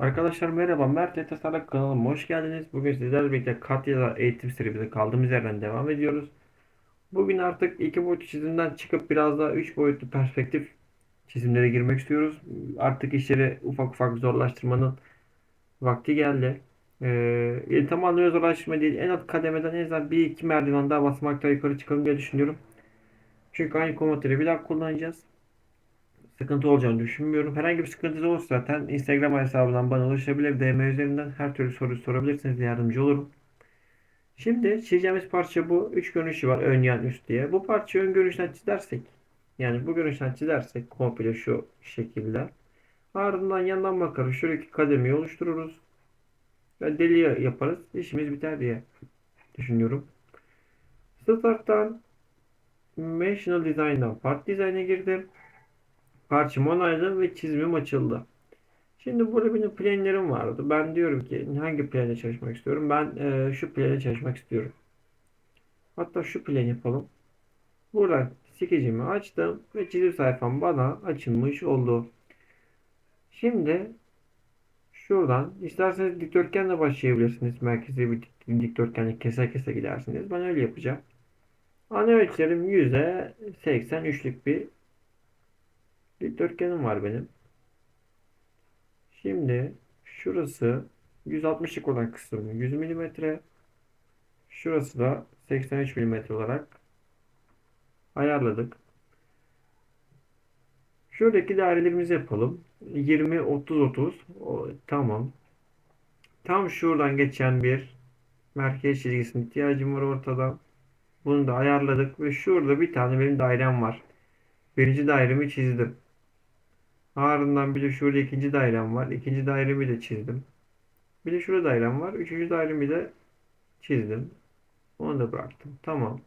Arkadaşlar merhaba, Mert Tasarruf kanalıma hoş geldiniz. Bugün sizlerle birlikte Katya eğitim serimize kaldığımız yerden devam ediyoruz. Bugün artık iki boyutlu çizimden çıkıp biraz daha üç boyutlu perspektif çizimlere girmek istiyoruz. Artık işleri ufak ufak zorlaştırmanın vakti geldi. Tam anlamıyla zorlaştırma değil, en alt kademeden en azından bir iki merdiven daha basamakta yukarı çıkalım diye düşünüyorum. Çünkü aynı komutları bir daha kullanacağız. Sıkıntı olacağını düşünmüyorum. Herhangi bir sıkıntınız olursa zaten Instagram hesabından bana ulaşabilir. DM üzerinden her türlü soru sorabilirsiniz. Yardımcı olurum. Şimdi çizeceğimiz parça bu. Üç görünüşü var. Ön, yan, üst diye. Bu parçayı ön görünüşten çizersek, yani bu görünüşten çizersek komple şu şekilde. Ardından yandan bakarız. Şuradaki kademeyi oluştururuz. Ve deli yaparız. İşimiz biter diye düşünüyorum. Start'tan Dimensional Design'dan Part Design'e girdim. Parçamı onayladım ve çizimim açıldı. Şimdi burada benim planlarım vardı. Ben diyorum ki hangi planda çalışmak istiyorum? Ben şu planda çalışmak istiyorum. Hatta şu plan yapalım. Buradan skecimi açtım ve çizim sayfam bana açılmış oldu. Şimdi şuradan isterseniz dikdörtgenle başlayabilirsiniz. Merkezi bir dikdörtgenle kese kese gidersiniz. Ben öyle yapacağım. Ana ölçülerim %83'lük bir dikdörtgenim var benim. Şimdi şurası 160'lık olan kısmı 100 milimetre. Şurası da 83 milimetre olarak ayarladık. Şuradaki dairelerimizi yapalım. 20, 30, 30. Tamam. Tam şuradan geçen bir merkez çizgisine ihtiyacım var ortadan. Bunu da ayarladık ve şurada bir tane benim dairem var. Birinci dairemi çizdim. Ardından bir de şurada ikinci dairem var. İkinci dairemi de çizdim. Bir de şurada dairem var. Üçüncü dairemi de çizdim. Onu da bıraktım. Tamam.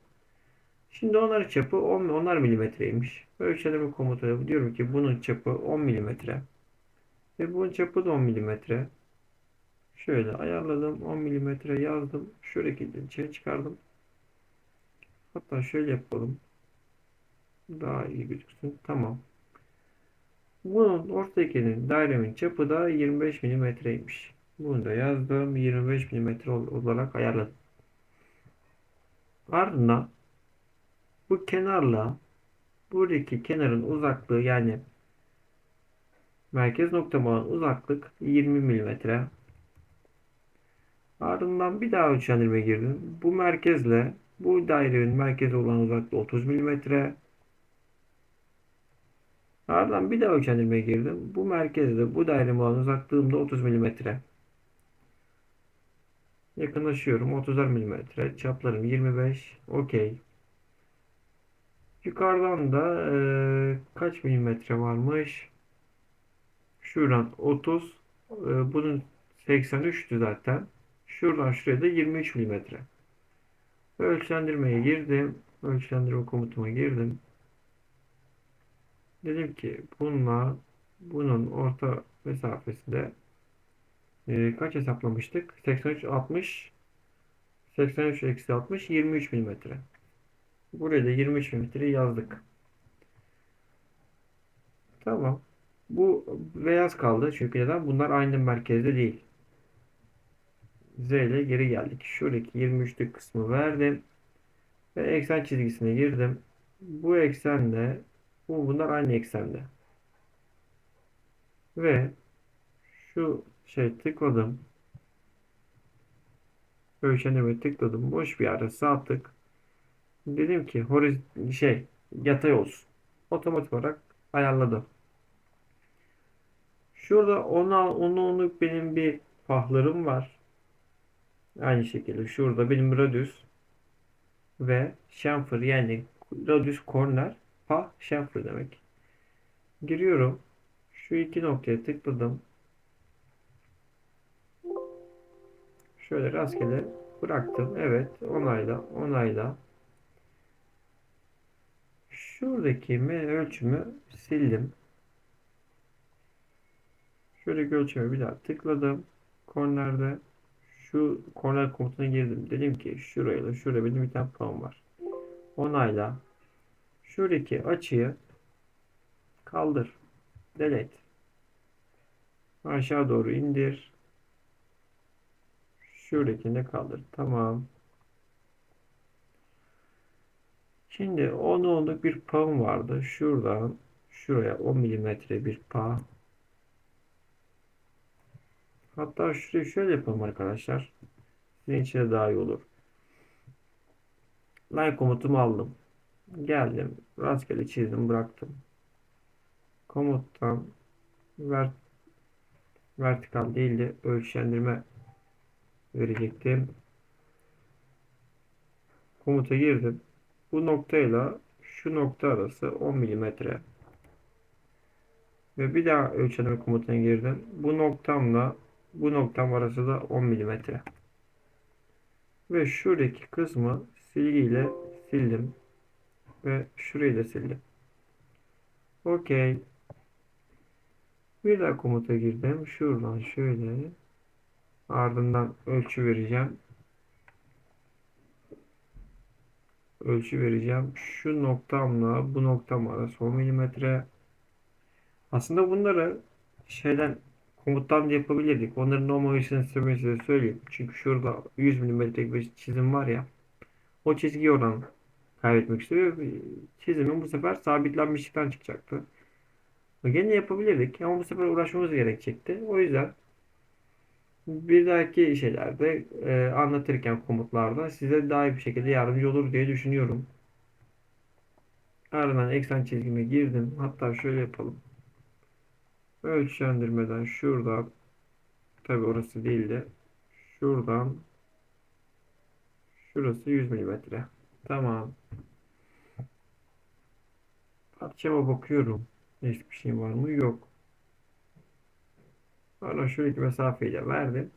Şimdi onların çapı 10'ar milimetreymiş. Ölçelim komutu diyorum ki bunun çapı 10 milimetre. Ve bunun çapı da 10 milimetre. Şöyle ayarladım. 10 milimetre yazdım. Şuradaki içeri çıkardım. Hatta şöyle yapalım. Daha iyi gözüksün. Tamam. Bunun ortadakinin dairemin çapı da 25 milimetreymiş. Bunu da yazdım. 25 milimetre olarak ayarladım. Ardından bu kenarla buradaki kenarın uzaklığı, yani merkez noktama olan uzaklık 20 milimetre. Ardından bir daha ölçendirmeye girdim. Bu merkezle bu dairenin merkezi olan uzaklığı 30 milimetre. Ardından bir daha ölçendirmeye girdim. Bu merkezle bu daireme olan uzaklığım da 30 milimetre. Yakınlaşıyorum. 30'ar milimetre. Çaplarım 25. Okey. Yukarıdan da kaç milimetre varmış? Şuradan 30. Bunun 83'tü zaten. Şuradan şuraya da 23 milimetre. Ölçendirmeye girdim. Ölçendirme komutuma girdim. Dedim ki bununla bunun orta mesafesinde kaç hesaplamıştık? 83, 60, 83 eksi 60, 23 milimetre. Buraya da 23 milimetre yazdık. Tamam. Bu beyaz kaldı. Çünkü neden? Bunlar aynı merkezde değil. Z ile geri geldik. Şuradaki 23'lük kısmı verdim. Ve eksen çizgisine girdim. Bu eksenle bunlar aynı eksende. Ve şu tıkladım. Ölçenime tıkladım. Boş bir yerde sağ tık. Dedim ki yatay olsun. Otomatik olarak ayarladım. Şurada onluk benim bir pahlarım var. Aynı şekilde şurada benim radius ve chamfer, yani radius corner pah chamfer demek. Giriyorum. Şu iki noktaya tıkladım. Şöyle rastgele bıraktım. Evet, onayla, onayla. Şuradaki ölçümü sildim. Şuradaki ölçüme bir daha tıkladım. Kornerde şu korner komutuna girdim. Dedim ki şuraya da şuraya benim bir tane puan var. Onayla. Şuradaki açıyı kaldır. Delete. Aşağı doğru indir. Şuradakini de kaldır. Tamam. Şimdi 10'luk bir pağım vardı. Şuradan şuraya 10 milimetre bir pağ. Hatta şurayı şöyle yapalım arkadaşlar. Sizin için de daha iyi olur. Line komutumu aldım. Geldim. Rastgele çizdim bıraktım. Komuttan ver, vertikal değil de ölçendirme verecektim. Komuta girdim. Bu noktayla şu nokta arası 10 milimetre. Ve bir daha ölçendirme komutuna girdim. Bu noktamla bu noktam arası da 10 milimetre. Ve şuradaki kısmı silgiyle sildim. Ve şurayı da sildim. Okey. Bir daha komuta girdim. Şuradan şöyle. Ardından ölçü vereceğim. Ölçü vereceğim. Şu noktamla bu noktam arası 10 milimetre. Aslında bunları şeyden komuttan da yapabilirdik. Onların olmamasının sebebini size söyleyeyim. Çünkü şurada 100 milimetrelik bir çizim var ya. O çizgiyi oradan kaybetmek istiyor. Çizimin bu sefer sabitlenmişlikten çıkacaktı. Gene yapabilirdik ama bu sefer uğraşmamız gerekecekti. O yüzden bir dahaki şeylerde anlatırken komutlarda size daha iyi bir şekilde yardımcı olur diye düşünüyorum. Ardından eksen çizgime girdim. Hatta şöyle yapalım. Ölçendirmeden şuradan, tabi orası değil de şuradan şurası 100 milimetre. Tamam. Parçama bakıyorum. Hiçbir şey var mı? Yok. Sonra şuradaki mesafeyi de verdim.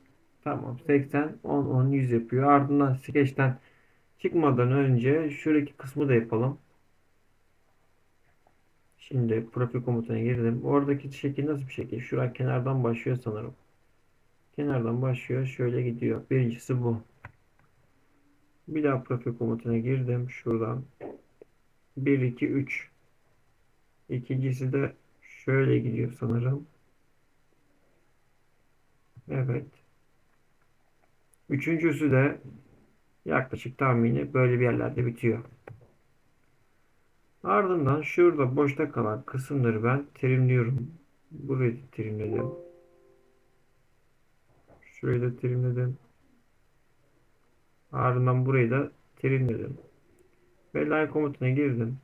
Tamam. 80, 10, 10, 100 yapıyor. Ardından skeçten çıkmadan önce şuradaki kısmı da yapalım. Şimdi profil komutuna girdim. Oradaki şekil nasıl bir şekil? Şuraya kenardan başlıyor sanırım. Kenardan başlıyor. Şöyle gidiyor. Birincisi bu. Bir daha profil komutuna girdim. Şuradan 1, 2, 3. İkincisi de şöyle gidiyor sanırım. Evet. Üçüncüsü de yaklaşık tahmini böyle bir yerlerde bitiyor. Ardından şurada boşta kalan kısımları ben trimliyorum. Burayı da trimledim. Şurayı da trimledim. Ardından burayı da trimledim. Ve line komutuna girdim.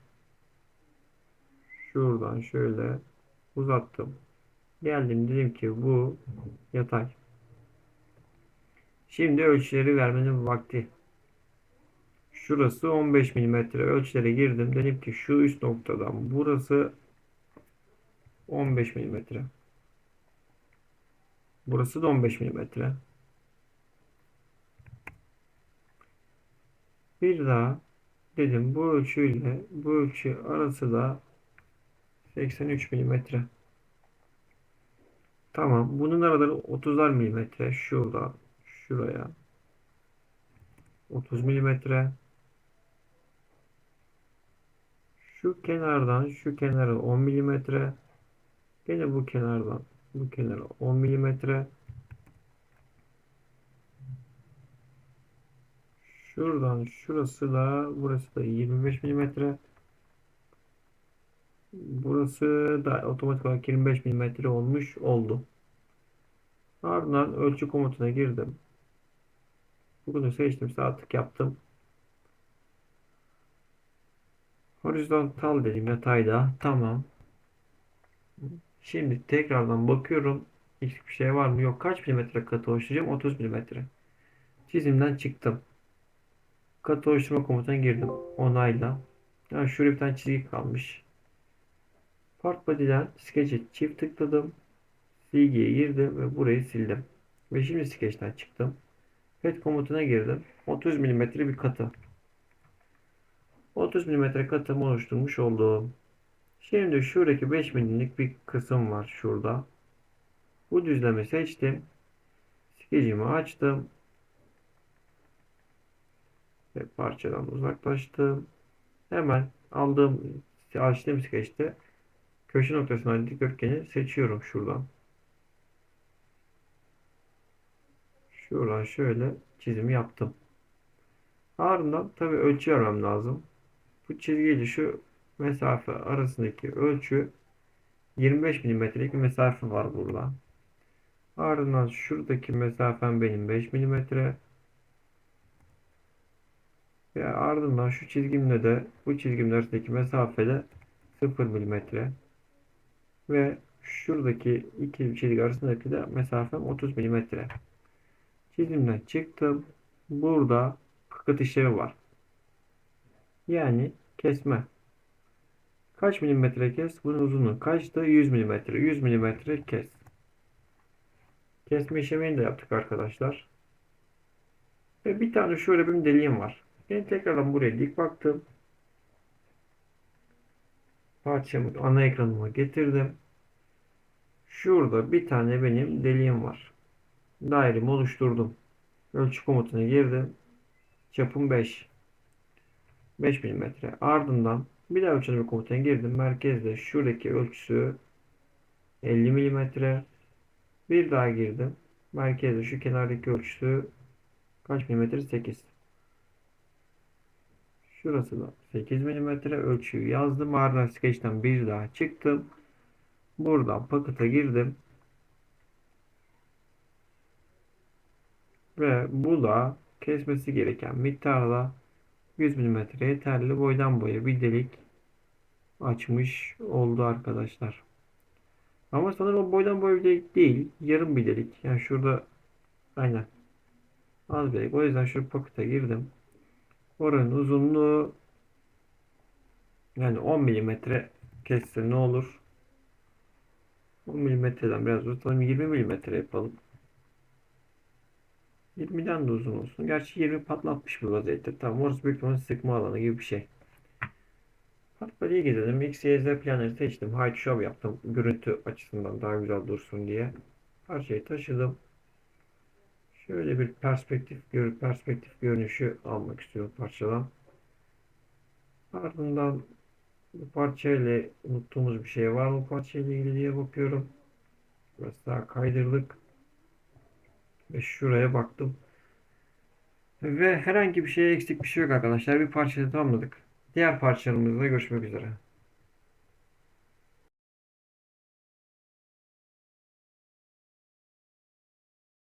Şuradan şöyle uzattım. Geldim dedim ki bu yatay. Şimdi ölçüleri vermenin vakti. Şurası 15 milimetre ölçülere girdim. Dedim ki şu üst noktadan burası 15 milimetre. Burası da 15 milimetre. Bir daha dedim bu ölçüyle bu ölçü arası da 83 milimetre. Tamam. Bunun araları 30'ar milimetre. Şuradan şuraya 30 milimetre. Şu kenardan şu kenara 10 milimetre. Yine bu kenardan bu kenara 10 milimetre. Şuradan şurası da burası da 25 milimetre. Burası da otomatik olarak 25 milimetre olmuş oldu. Ardından ölçü komutuna girdim. Bugünü seçtim. Sağ tık yaptım. Horizontal dedim yatayda. Tamam. Şimdi tekrardan bakıyorum. Hiçbir şey var mı? Yok. Kaç milimetre katı oluşturacağım? 30 milimetre. Çizimden çıktım. Katı oluşturma komutuna girdim. Onayla. Yani şuraya bir tane çizgi kalmış. Part body'den Sketch'e çift tıkladım. Silgiye girdim ve burayı sildim. Ve şimdi Sketch'ten çıktım. Pet komutuna girdim. 30 milimetre bir katı. 30 milimetre katımı oluşturmuş oldum. Şimdi şuradaki 5 milimlik bir kısım var şurada. Bu düzlemi seçtim. Skecimi açtım. Ve parçadan uzaklaştım. Hemen açtığım skeçte köşe noktasından dikdörtgeni seçiyorum şuradan. Şuradan şöyle çizimi yaptım. Ardından tabii ölçü vermem lazım. Bu çizgiyle şu mesafe arasındaki ölçü 25 milimetrelik bir mesafe var burada. Ardından şuradaki mesafem benim 5 milimetre. Ve ardından şu çizgimle de bu çizgimler arasındaki mesafede 0 milimetre. Ve şuradaki iki çizgi arasındaki de mesafem 30 milimetre. Çizimden çıktım. Burada kıkıt işlemi var. Yani kesme. Kaç milimetre kes? Bunun uzunluğu kaçtı? 100 milimetre. 100 milimetre kes. Kesme işlemini de yaptık arkadaşlar. Ve bir tane şöyle bir deliğim var. Ben tekrardan buraya dik baktım. Parçamı ana ekranıma getirdim. Şurada bir tane benim deliğim var. Dairemi oluşturdum. Ölçü komutuna girdim. Çapım 5. 5 milimetre. Ardından bir daha ölçüleme komutuna girdim. Merkezde şuradaki ölçüsü 50 milimetre. Bir daha girdim. Merkezde şu kenardaki ölçüsü kaç milimetre? 8. Şurası da 8 milimetre ölçüyü yazdım. Ardından Sketch'ten bir daha çıktım. Buradan Pocket'a girdim. Ve bu da kesmesi gereken miktarda 100 milimetre yeterli boydan boya bir delik açmış oldu arkadaşlar. Ama sanırım o boydan boya bir delik değil. Yarım bir delik. Yani şurada aynen az bir delik. O yüzden şu Pocket'a girdim. Oranın uzunluğu yani 10 milimetre kesse ne olur? 10 milimetreden biraz uzatalım. 20 milimetre yapalım. 20'den de uzun olsun. Gerçi 20 patlatmış bir vaziyette. Tamam, orası büyük ihtimalle sıkma alanı gibi bir şey. Portföy'e gidelim. X, Y, Z planları seçtim. Height Show yaptım. Görüntü açısından daha güzel dursun diye. Parçayı taşıdım. Şöyle bir perspektif görünüşü almak istiyorum parçadan. Ardından bu parçayla unuttuğumuz bir şey var mı parçayla ilgili diye bakıyorum. Biraz daha kaydırdık. Ve şuraya baktım. Ve herhangi bir şeye eksik bir şey yok arkadaşlar. Bir parçayı tamamladık. Diğer parçalarımızda görüşmek üzere.